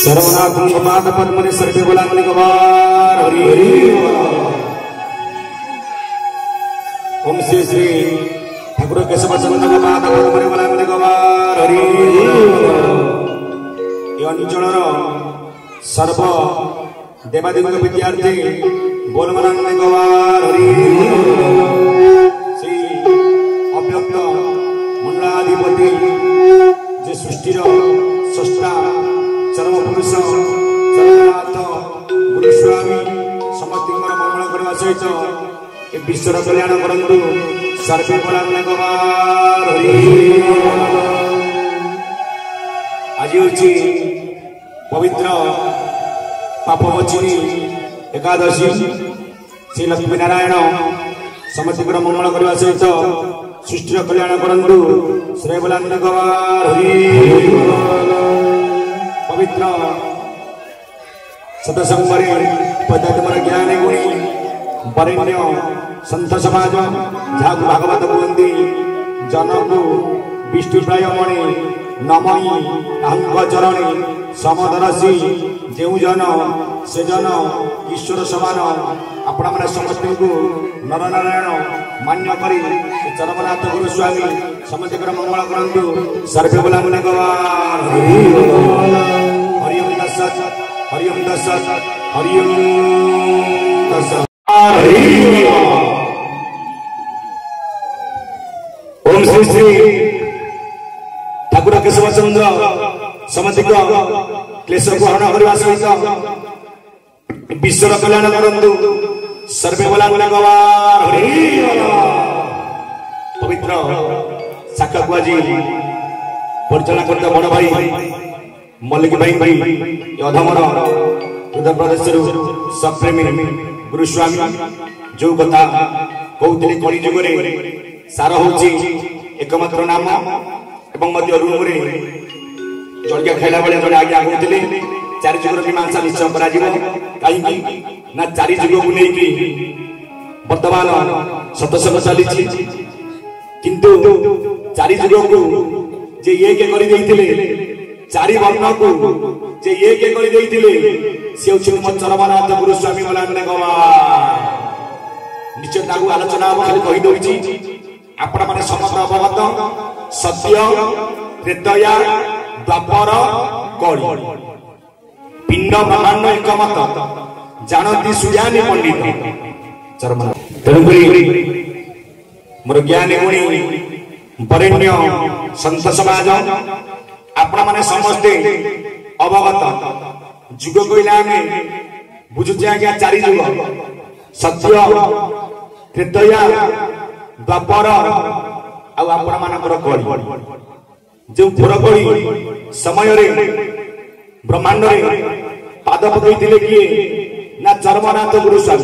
सर्वनाथ माता पद्मने सर्वे बोलांगले गवार हरि हरि ओम श्री श्री ठाकुर केशव चंद्र माता पद्मने बोलांगले गवार हरि ये अंचलर सर्व देवादेवी विद्यार्थी बोलमनांगले गवार हरि श्री अव्यक्त मंडलाधिपति जे सृष्टिर स्रष्टा चरम पुरुष जगन्नाथ गुरुस्वामी समस्त मंगल करने सहित ये विश्वर कल्याण करंतु सर्वे बोलांगले गवार आज होची पवित्र पापमोचिनी एकादशी श्री लक्ष्मी नारायण समस्त मंगल करने सहित सृष्टिर कल्याण करंतु श्री बोलांगले गवार पवित्र सतसंगरे पद्धतिमर ज्ञान गुणी वरेण्य संत समाज जहाँ भागवत कहती जनकु विष्णुप्राय मणि नमई अहंग चरणी समदरसी जो जन से जन ईश्वर समान आपण मैंने समस्त को नर नारायण मान्य करी चरमनाथ गुरुस्वामी समस्त मंगल करंतु सर्वे बोलांगले गवार हरिओम दशत हरिओम दशत हरिओम दशत ओम श्री श्री ठाकुर केशव चंद्र समधिक क्लेश को हरण करने सहित विश्वर कल्याण करंतु सर्वे बोलांगले गवार पवित्र शाखा को आज परिचालना करता बड़ भाई मल्लिक भाई अधमर उत्तर प्रदेश सप्रेमी गुरुस्वामी जो कथा कहते कली जुगे सार हूँ एकमात्र नाम एवं रूम जलिया खाइला बेले जड़े आगे आगुले चारि जुगर मीमांसा निश्चय कहीं चारि जुग को लेकिन वर्तमान सतसंग चली किंतु चारि जुग को जे एक कर चारि वर्ण को जे एक कर चरमनाथ गुरुस्वामी बोलांगले गवार निश्चय आलोचना खाली कहीदे आपण मैंने समस्त अवगत सत्य त्रेतया द्वापर कली पिंड ब्रह्मांड एक मत जानती सुज्ञानी पंडित तेणुक मोर ज्ञानी गुणी वरेण्य संत समाज आपण मैंने समस्ते अवगत जुग कहला बुझुचे आज्ञा चारि जुग सत्य त्रेतया द्वापर आपण मानकर कली जो पुरकड़ी समय ब्रह्मांड पाद पकईले किए ना चरमनाथ गुरुस्वामी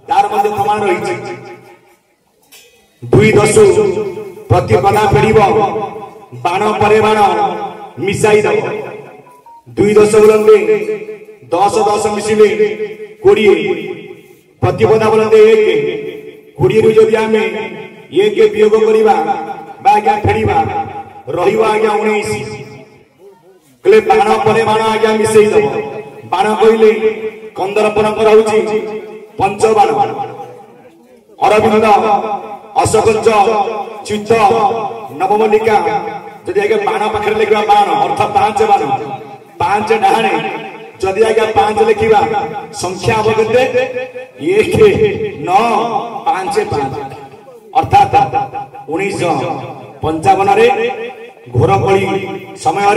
तार प्रमाण रही दुई दशु प्रतिपदा फेड़ बाण पर बाण मिसाई दब दुई दश बोलते 10 मिसिले 20 प्रतिपदा बोलते 1 20 जदि आम एक वियोग करवा फेड़ा रहा आज्ञा 19 कले बाण पर बाण आज्ञा मिसई दब बाण कहले कंदर परंपरा हूँ पंच बाण अरविंद अशोकंच चित्त नवमल्लिका जदि आज्ञा बाण पाखे लिखा बाण अर्थ 5 बाण 5 डाणे जदि आज्ञा 5 लिखा संख्या हम के 1 9 5 5 अर्थात 1955 घोर कली समय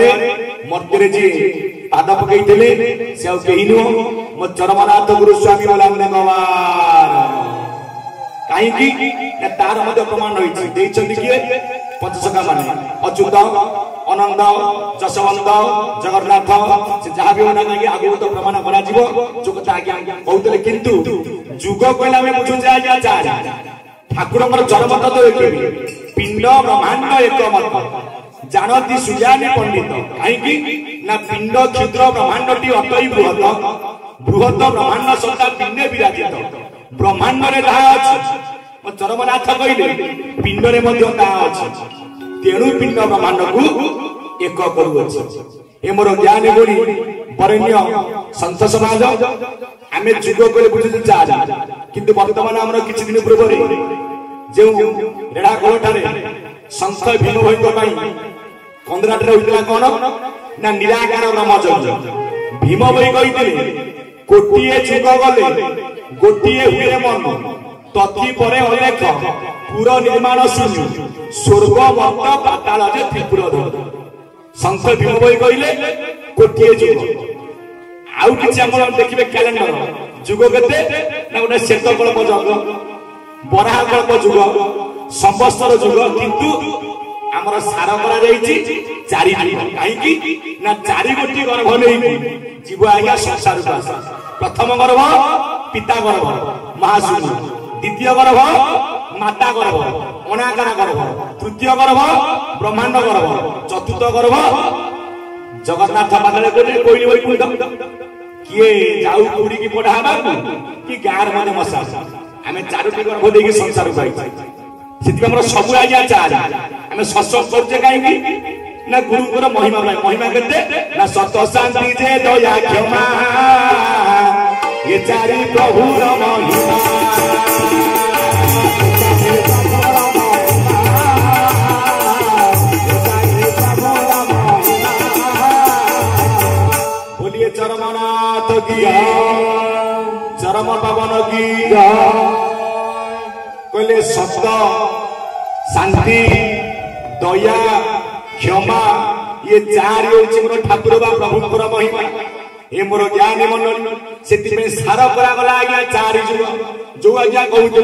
मर्त्य जी पाद पकईले से कहीं नुह मो चरमनाथ गुरुस्वामी बोलांगले गवार कहीं तार प्रमाण रही किए पंचसखा माने अच्युत अनंत जशवंत जगन्नाथ से जहाँ भी होना आगे तो प्रमाण करा जो कथा आज्ञा कहते किंतु जुग कहला बुझुचे आज्ञा चार ठाकुर चरमत तो एक पिंड ब्रह्मांड एक मत जानती सुजानी पंडित कहीं ना पिंड क्षुद्र ब्रह्मांड टी अतई बृहत बृहत ब्रह्मांड सत्ता पिंडे विराजित ब्रह्मांड में जहाँ अच्छी चरमनाथ कहले पिंड में तेणु पिंड ब्रह्मांड को एक करूँ ए मोर ज्ञान गुणी बरेण्य संत समाज आम जुग को बुझे चार किंतु वर्तमान आम किसी दिन पूर्व जो रेढ़ाखोल संत भीम भाई कंदराटे होता कौन ना निराकार ब्रह्मचर्य भीम भाई कही गोटे जुग गले गोटे हुए मन तथि पर अनेक पुर निर्माण शून्य स्वर्ग मत पाताल त्रिपुर संत भीम भाई कहले गोटे जुग आउ कि देखिए कैलेंडर जुग केते ना गोटे श्वेतकल्प जुग बराहकल्प जुग संवत्सर जुग किंतु आमर सार करा जाईची चारि जुग कहीं ना चारि गोटी गर्भ नहीं जीव आज्ञा संसार को आस प्रथम गर्भ पिता गर्भ महाशून्य द्वितीय गर्भ माता गर्भ अनाकार गर्भ तृतीय गर्भ ब्रह्मांड गर्भ चतुर्थ गर्भ जगन्नाथ पाखरे कोइली वैकुंठ किए जाऊ कुड़ी की पढ़ा कि गाँव मन मशा आम चारोटी गर्भ देकी संसार को आई सब आज्ञा चार आम सत्संग करछे कहीं ना गुरुଙ୍କର महिमा महिमा केते ना सत शांति जे दया क्षमा ये चारि प्रभुर महिमा बोलिए चरमनाथ की चरम पवन की कहले सत शांति दया क्षमा ये चार होची मोर ठाकुर बा प्रभुଙ୍କର महिमा ए मोर ज्ञान मंडल से सार करा गला आज्ञा चार जुग जो आज्ञा कहूले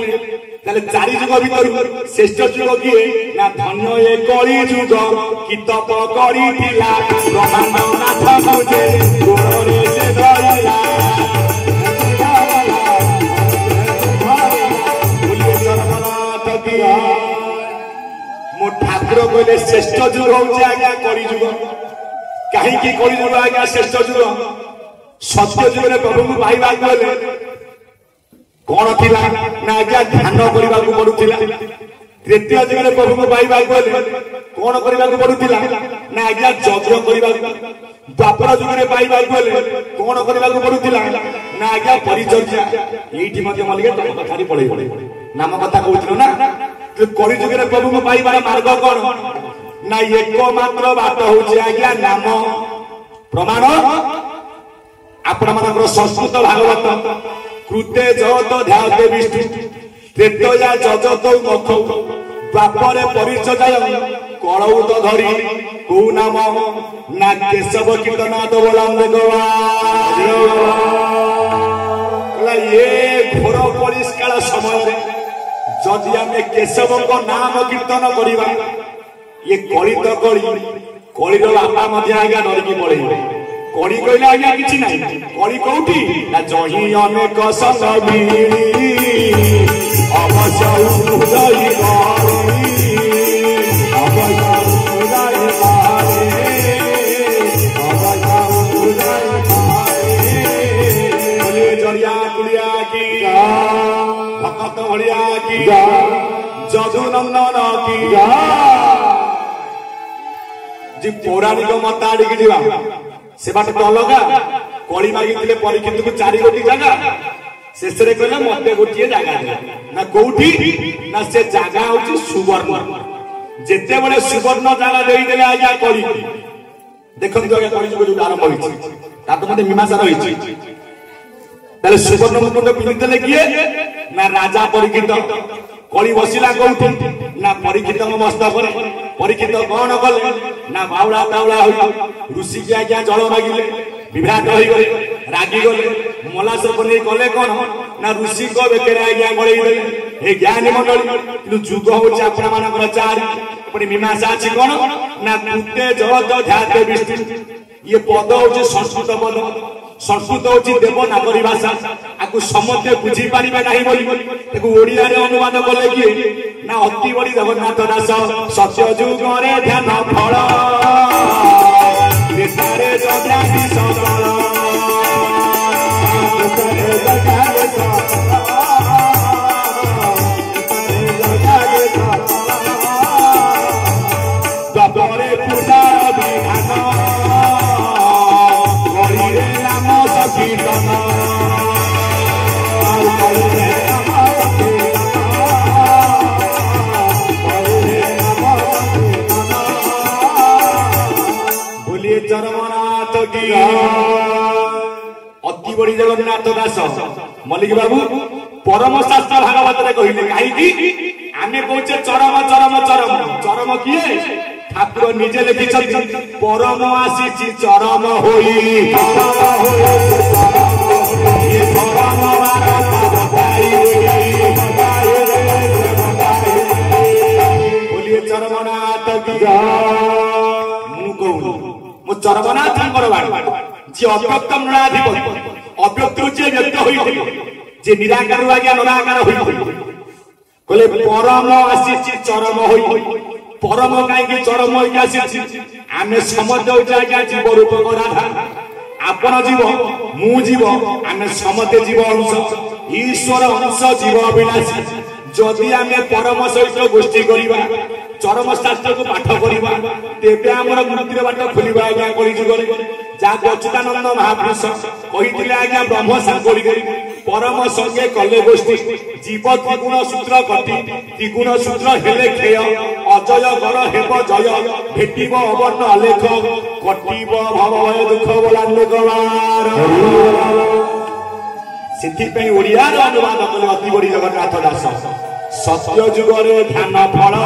ताले चारि जुग भीतर श्रेष्ठ जुग किए ना धन्य ए कली जुग कि तप करिथिला ब्रह्मांड नाथ मुझे गोरे से धरिला बोलिए चरमनाथ की मो ठाकुर कहले श्रेष्ठ जुग होचे आज्ञा कली जुग कहीं की कली जुग आज्ञा श्रेष्ठ जुग सत्य जुग रे प्रभु को पाइबा गले कौन थिला ना आज्ञा ध्यान करबा को पडुथिला तृतीय जुग रे प्रभु को पाइबा गले कौन करबा को पडुथिला ना आज्ञा यज्ञ करबा द्वापर जुग रे पाइबा गले कौन करबा को पडुथिला ना आज्ञा परिचर्या एठी मध्ये मलिगे तम कथारी पळै नाम कथा कहउथिलो ना कली जुग रे प्रभु को पाइबार मार्ग कौन ना एकमात्र बात होची आज्ञा नाम प्रमाण आपण मानकर संस्कृत भागवत कृते जगत ध्याते विष्णु त्रेतया जजत मख द्वापरे परिचय कलौ तो धरी को नाम ना केशव कीर्तनाथ बोलांदे गवा ये घोर परिष्कार समय जदि आम केशव को नाम कीर्तन करिबा ये कली तो कलीर बापा मध्य आज्ञा डरिकी पड़े कली कहले आज्ञा किछि नाही कली कोठी ना जही अनेक संग मिली अवश्य उदय बारी अवश्य उदय बारी अवश्य उदय बारी बोले जरिया कुलिया की भक्त भलिया की जदु नंदन की जी पौराणिक मत आड़िकी जीवा से बाट तो अलगा कली मागिले परीक्षित को चारि गोटी जगह शेष रे कहले मते गोटिए जगह ना कोठी ना से जगह होची सुवर्ण जेते बळे सुवर्ण जगह देई देले आज्ञा कली देखंतु आज्ञा कली जो आरंभ होईची ता तो मते मीमांसा रहिची ताले सुवर्ण मुकुट पिनि देले किए ना राजा परीक्षित कली बसिला कोठी ना परीक्षित मस्तक परीक्षित कौन कले ना बाउला ताउला होई ऋषि के आज्ञा जल मागिले विभ्राट होई गले रागी गले मलास बने कले कौन ना ऋषि को बेकेरे आज्ञा गळई देले हे ज्ञानी मंडल किंतु जुग होची आपना मानकर चारि अपनी मीमांसा अछि कोन ना कृते जगत ध्याते विष्णु ये पद होची संस्कृत पद संस्कृत होची देवनागरी भाषा आकु समते बुझी पारिबा नाही बोली ताकु ओडिया रे अनुवाद कले कि ना अति बड़ी जगन्नाथ दास सत्य जुग रे ध्यान फल बेतारे जगादी सकल बेतारे जगादी सकल बेतारे जगादी सकल द्वापरे पूजा विधान करिरे अति बड़ी जगन्नाथ दास मल्लिक बाबू परम शास्त्र भागवत कहले कहीं आम कहे चरम चरम चरम चरम किए ठाकुर निजे लिखिं परम आसी चरम होई बोलिए चरमनाथ मु चरमनाथ जी अव्यक्त मृणाधिपति अव्यक्त जे व्यक्त होइथिले जे निराकार आज्ञा निराकार होइथिले कहले परम आसी चरम होई परम काई चरम होई आसी आमे समझ आज्ञा जीव रूप राधा आपण जीव मु जीव आमे समते जीव अंश ईश्वर अंश जीव अविनाशी जदि आमे परम सहित गोष्ठी करिबा चरम शास्त्र को पाठ करिबा तेबे हमर मुक्तिर बाट खुलिबा आज्ञा करि जुगरे जा अच्युतानंद महापुरुष कहिथिले आज्ञा ब्रह्म सांगोरी परम संगे कले गोष्ठी जीव त्रिगुण सूत्र कटी त्रिगुण सूत्र हेले खेय अजय गर हेब जय भेटिब अवर्ण अलेख कटिब भव भय दुख बोलान्ने गवार सिद्धि ओडिया अनुवाद कले अति बड़ी जगन्नाथ दास सत्य जुगरे ध्यान फल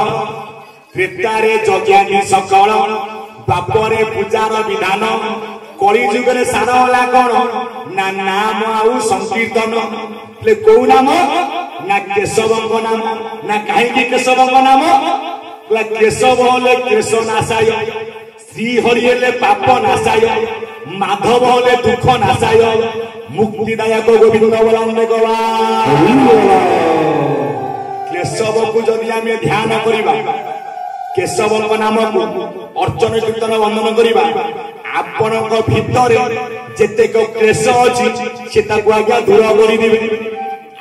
त्रेतारे यज्ञानी सकल द्वापरे पूजार विधान कली जुगरे सार होला कौन ना नाम आउ संकीर्तन कौ नाम ना केशवंग नाम ना कहीं केशवंग नाम केशव हेले केश नाशाय श्री हरि हेले पाप नाशाय माधव हेले दुख नाशाय मुक्तिदायक गोविंद बोलान्ने केशव को जदि आम ध्यान करिबा केशवंग नाम को अर्चन कीर्तन वंदन करिबा आपनक भितरे जेतेक क्लेश अछि सेताको आज्ञा दूर करि दिबे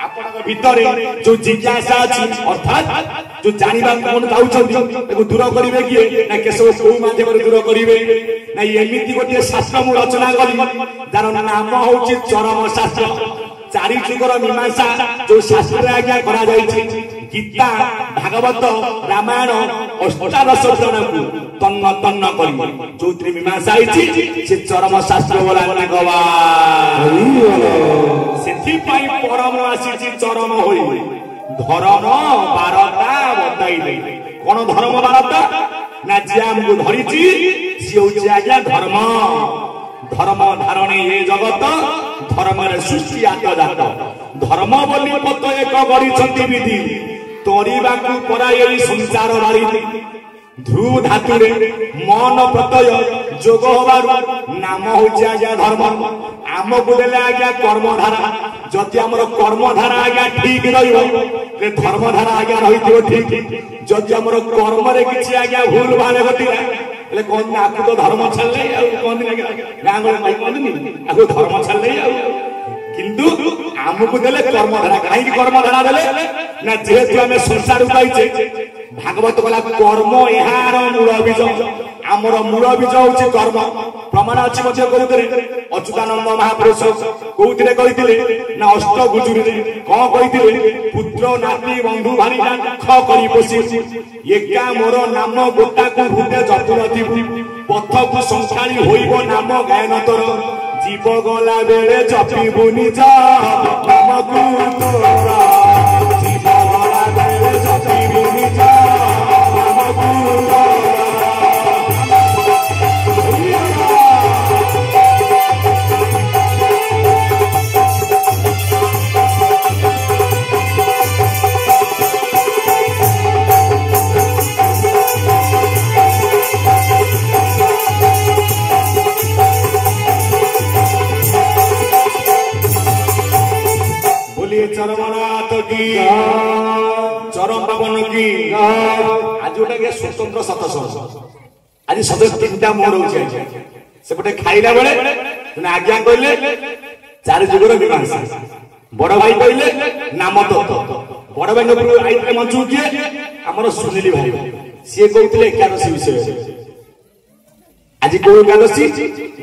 आपनक भितरे जो जिज्ञासा अछि अर्थात जो जानिबा कोन चाहुछन्ती ताको दूर करिवे किए ना केशव को माध्यम रे दूर करिवे ना एमिति गोटे शास्त्र मु रचना करी जार नाम होछि चरम शास्त्र चारि जुगर मीमांसा जो शास्त्र आज्ञा करा जायछि गीता भागवत रामायण अष्टादश पुराण को तन्न तन्न करी जोत्री मीमांसा आइछि से चरम शास्त्र बोलाने गवा सेथि पई परम आसी चरम होई धर्म बारता बताई दे कोन धर्म बारता ना जे हमको धरिछि से होछि आज्ञा धर्म धर्म धारणे ये जगत धर्म रे सृष्टि आत्मजात धर्म बोली पत एक गढ़ी विधि तोरिबाकू पराई संसार बारी ध्रुव धातु रे मन प्रत्यय जोग होबार नाम होछि आज्ञा धर्म आमको देले आज्ञा कर्मधारा जति हमर कर्मधारा आज्ञा ठीक रहिबो जे धर्मधारा आज्ञा रहिथिबो ठीक जति हमर कर्म रे किछि आज्ञा भूल भाले गतिला ले कोन आकु तो धर्म छल्ले आ कोन दिन गांगो भाई कोन दिन आकु धर्म छल्ले आ किंतु आमको देले कर्मधारा काई कर्मधारा देले ना जेतु हमें संसार पाइछे भागवत कला कर्म एहार मूल बीज आमर मूल बीज होछि कर्म प्रमाण अछि मध्ये कहउतरे अच्युतानंद महापुरुष कहउतरे कहिथिले ना अष्ट गुजुरी को कहिथिले पुत्र नाती बंधु भारी दुख करी पोसी एका मोर नाम गोटा को भूते जतुरति पथ को संसारी होइबो नाम गायन तोर जीव गला बेले जपिबु निज नामकु तोरा जीव गला बेले जपिबु निज नामकु चरमनाथ की चरम पवन की आज गोटे स्वतंत्र सतसंग आज सदस्य तीनटा मोर होछि से गोटे खाइला बेले आज्ञा कहले चारि जुगर मीमांसा बड़ भाई कहले नाम तत्व बड़ भाई आइले मंचू किए हमर सुनीली भाई से कहउतले एकादशी विषय आज को एकादशी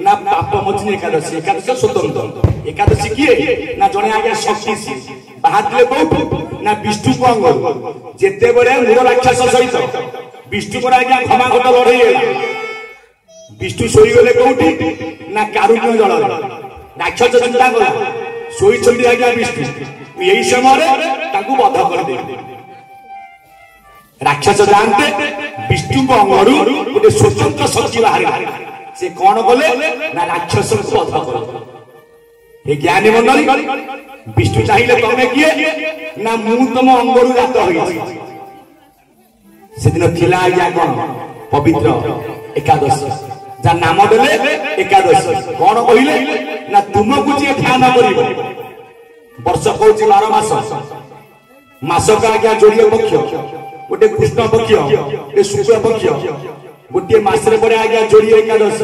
ना पाप मोचनी एकादशी एकादशी स्वतंत्र एकादशी किए ना जने आगे शक्ति सी बाहर को ना विष्णु को अंग जेते बड़े मूल राक्षस सहित विष्णु को आगे क्षमा घट लड़े विष्णु शोई गले कौटी ना कारुण्य जल राक्षस चिंता कला शोई आज्ञा विष्णु यही समय बध करदे राक्षस जानते विष्णु को अंगरू गोटे स्वतंत्र शक्ति बाहर से कौन कले ना राक्षस को बध कर ज्ञानी मंडली विष्णु चाहिए तमे किए ना मु तुम अंगरू जात से दिन थिला आज्ञा कौन पवित्र एकादश जा नाम देले एकादश कौन कहले ना तुमको जी ध्यान करिवो वर्ष कहूँ 12 मास मासक आज्ञा जोड़िए पक्ष गोटे कृष्ण पक्ष गोटे शुक्ल पक्ष गोटे मासरे पड़े आज्ञा जोड़िए एकादश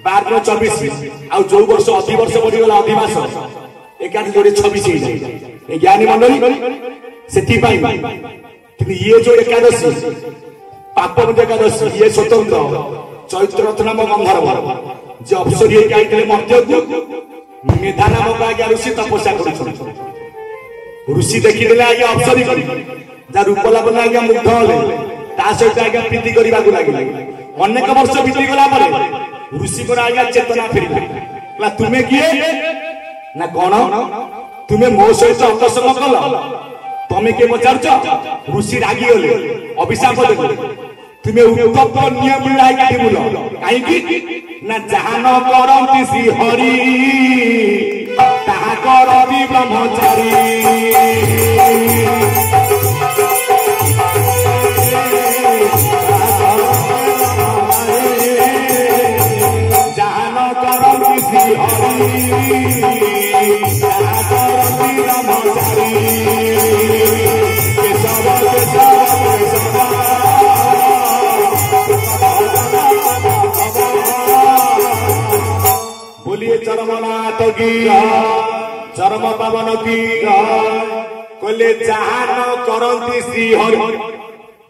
12-24 आउ जो वर्ष अधि वर्ष बढ़ीगला अधि मास एकादश जोड़े 26 ज्ञानी मंडली से ये जो एकादशी पाप एकादशी ये स्वतंत्र चैत्र रथ नाम गंधर्व जे अप्सरी जाइए मध्य को मेधा नामक आज्ञा ऋषि तपस्या कर ऋषि देखीदे आज्ञा अप्सरी जा रूप लाभ आज्ञा मुग्ध हेले ता सहित आज्ञा प्रीति करने लगे अनेक वर्ष बीती गला ऋषि को आज्ञा चेतना फेर तुम्हें किए ना कौन तुम्हें मो सहित अंगसंग कल तमें के पचार ऋषि रागी गले अभिशाप देले तुम्हें उत्तप्त नियम लाइक बोल कहीं ना जहाँ न करती श्री हरि ताहा करती ब्रह्मचारी जहाँ न करती श्री हरि ताहा करती ब्रह्मचारी बोलिए चरमनाथ की चरम पावन की कहले जहाँ न करती श्री हरि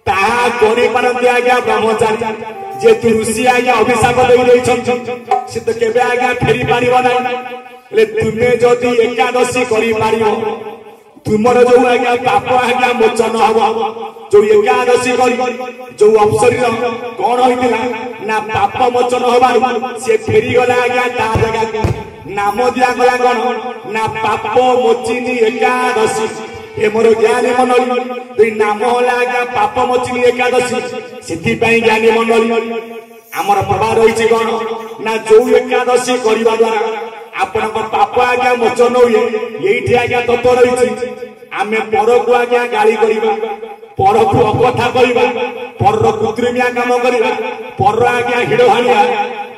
ताहा करि पारंती आज्ञा ब्रह्मचारी जे तु ऋषि आज्ञा अभिशाप से तो केबे आज्ञा फेरी पारिब ना तुमे जदि एकादशी करि पारिबो तुमर जो आज्ञा पाप आज्ञा मोचन हम जो एकादशी कर जो अवसर कौन होता ना पाप मोचन हबार से फेरी गला आज्ञा ता जगह नाम दिया गला कौन ना पाप मोचिनी एकादशी ए मोर ज्ञानी मंडली नाम होला आज्ञा पाप मोचिनी एकादशी सिद्धि पई ज्ञानी मंडली आमर प्रभाव रही कौन ना जो एकादशी करने द्वारा आपण पाप आज्ञा मोचन हुए ये आज्ञा तत्व रही आमे पर को आज्ञा गाली करवा पर को अकथा कहवा पर कृत्रिमिया काम करवा पर आज्ञा हिड़ हाणिया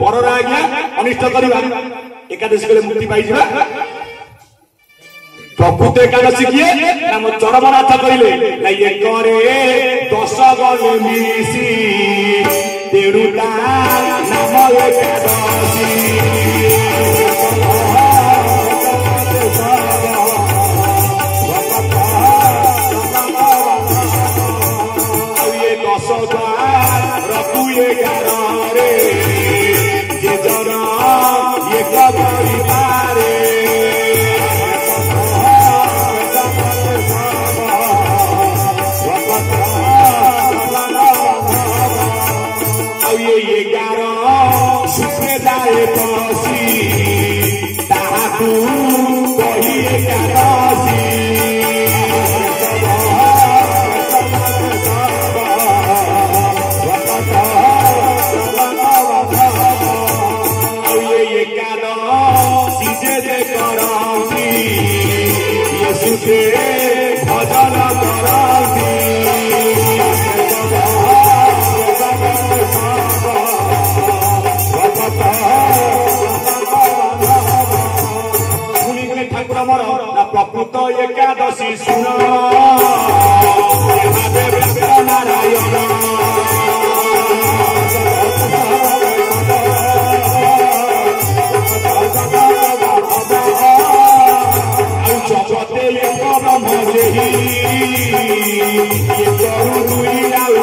पर आज्ञा अनिष्ट करवा एकादशी गले मुक्ति पाई जिबा प्रकृत एकादशी किए नाम चरमनाथ कहले ना ये करे 10 गले मिसी तेरुटा नाम एकादशी रखुए रे जे जना ये कबरी पारे ये 11 सुखे जाए पसी ताहाकू कही एकादशी भजन करती ठाकुर मोर ना प्रकृत एकादशी सुन नारायण जगते एक ब्रह्म ये करू दुई आउ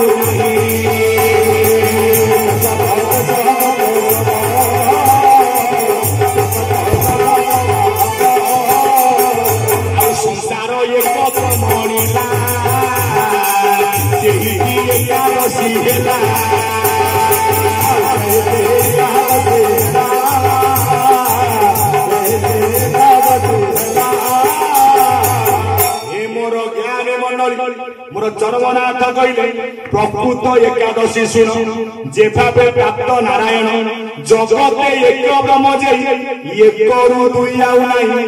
संसार एक ब्रह्मणीला चरमनाथ कहले प्रकृत एकादशी शुण जे भावे प्राप्त नारायण जगते एक ब्रह्म जे एक रु दुई आउ नाही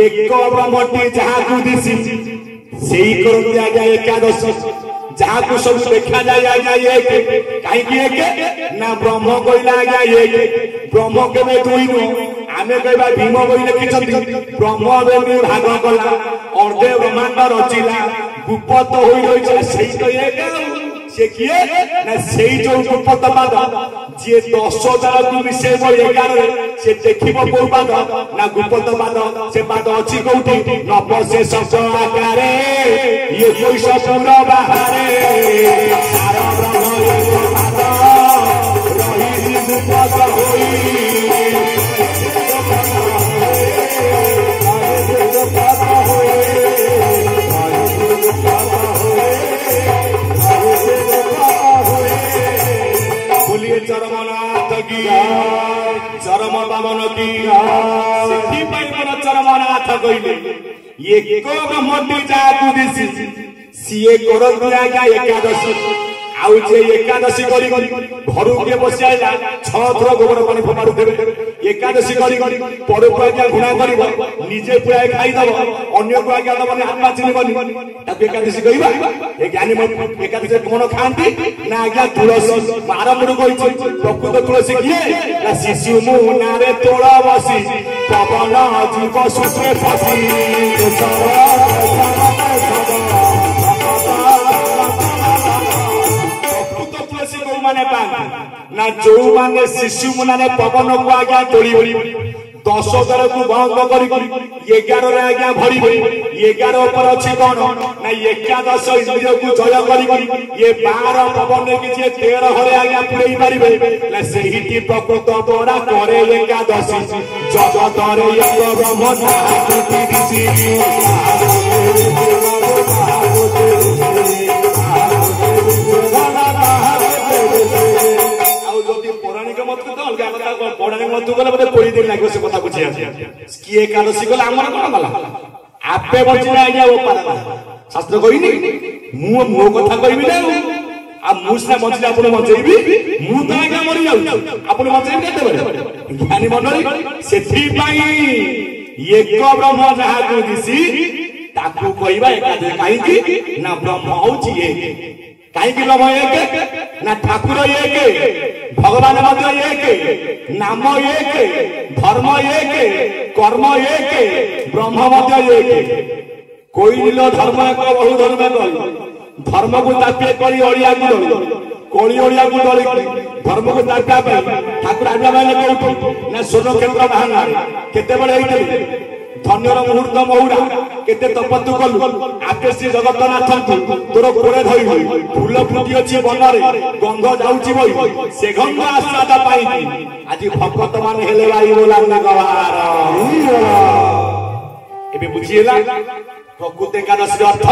एक ब्रह्मटी जहाकू दिसी सेही करते आज्ञा एकादशी जहाकू सब देखा जाए आज्ञा एक कहीं एक ना ब्रह्म कहला आज्ञा एक ब्रह्म केवे दुई नु आमे कहबा भीम बही लिखिछंती ब्रह्म बेनु भाग कला अर्धे ब्रह्मांड रचिला गुप्त होई रहिछ सेही तो एक से किए ना सेही जो गुप्त पाद जे 10,000 को मिसे 11 से देखिबो को पाद ना गुप्त पाद से पाद अछि कोठी नव से सब आकारे ये कोई सपुर बाहरे सारा ब्रह्म एक पाद रही गुप्त होई चरमनाथ की चरम बामन की चरमनाथ कहले एक ब्रह्मटी जाकू दिसी सीए करती आज्ञा एकादशी आउ जे एकादशी करी घर के बसी आइला 6 थर गोबर पानी फपाड़ू देबे एकादशी करी पर आज्ञा घुणा करिवो निजे पुराय खाई दबो अन्य को आज्ञा दबो आत्मा चिनिबनी तब एकादशी कहिबा ए ज्ञानी एकादशी कोन खांती ना आज्ञा तुलसी आरंभ कहि प्रकृत तुलसी किए ना शिशु मुनारे तोड़ा बसी पवन जीव सूत्रे फसी ना जो माने शिशु मुनारे पवन को आज्ञा तोड़ी 10,000 को बंद कर 11 रे आज्ञा भरी 11 ऊपर अछि कोन ना एकादश इंद्रिय को जय करी ये 12 पवन के जे 13 हरे आज्ञा पुरई परिबे ना सेहिति प्रकृत बड़ा करे एकादशी जगत रे एक ब्रह्म आकृति दिसी पौराणिक मत को अलग कथा पौराणिक मत गले बते 20 दिन लागो से कथा बुझिया किए एकादशी गला हमर कोन गला आपे बचिना आज्ञा ओ पाला शास्त्र कहिनी मु मो कथा कहिबी ना आ मुसना बचिला आपण बचेबी मु त आज्ञा मरि जाउ आपण बचेबी केते बडे ज्ञानी मंडली सेथि पई एक ब्रह्म जहा को दिसी ताकू कहिबा एकादशी काई कि ना ब्रह्म होची एक काई कि ब्रह्म एक ना ठाकुर एक भगवान मध्य एक नाम एक धर्म एक कर्म एक ब्रह्म मध्य एक कोई धर्म एक बहु धर्म एक धर्म को तापे करी ओडिया को कोली ओडिया को डली धर्म को तापा ठाकुर आज्ञा माने कोठी ना सोनो क्षेत्र बाहना केते बडे होइते धन्यर मुहूर्त महुरा केते तपतु कलु आकेशी जगतनाथ तोर कोरे धई फूल फुटी अछि बनरे गंध जाउची बई से गंध आस्वाद पाई आज भक्त मान हेले भाई बोला गवार एबे बुझिएला प्रकृत एकादशी अर्थ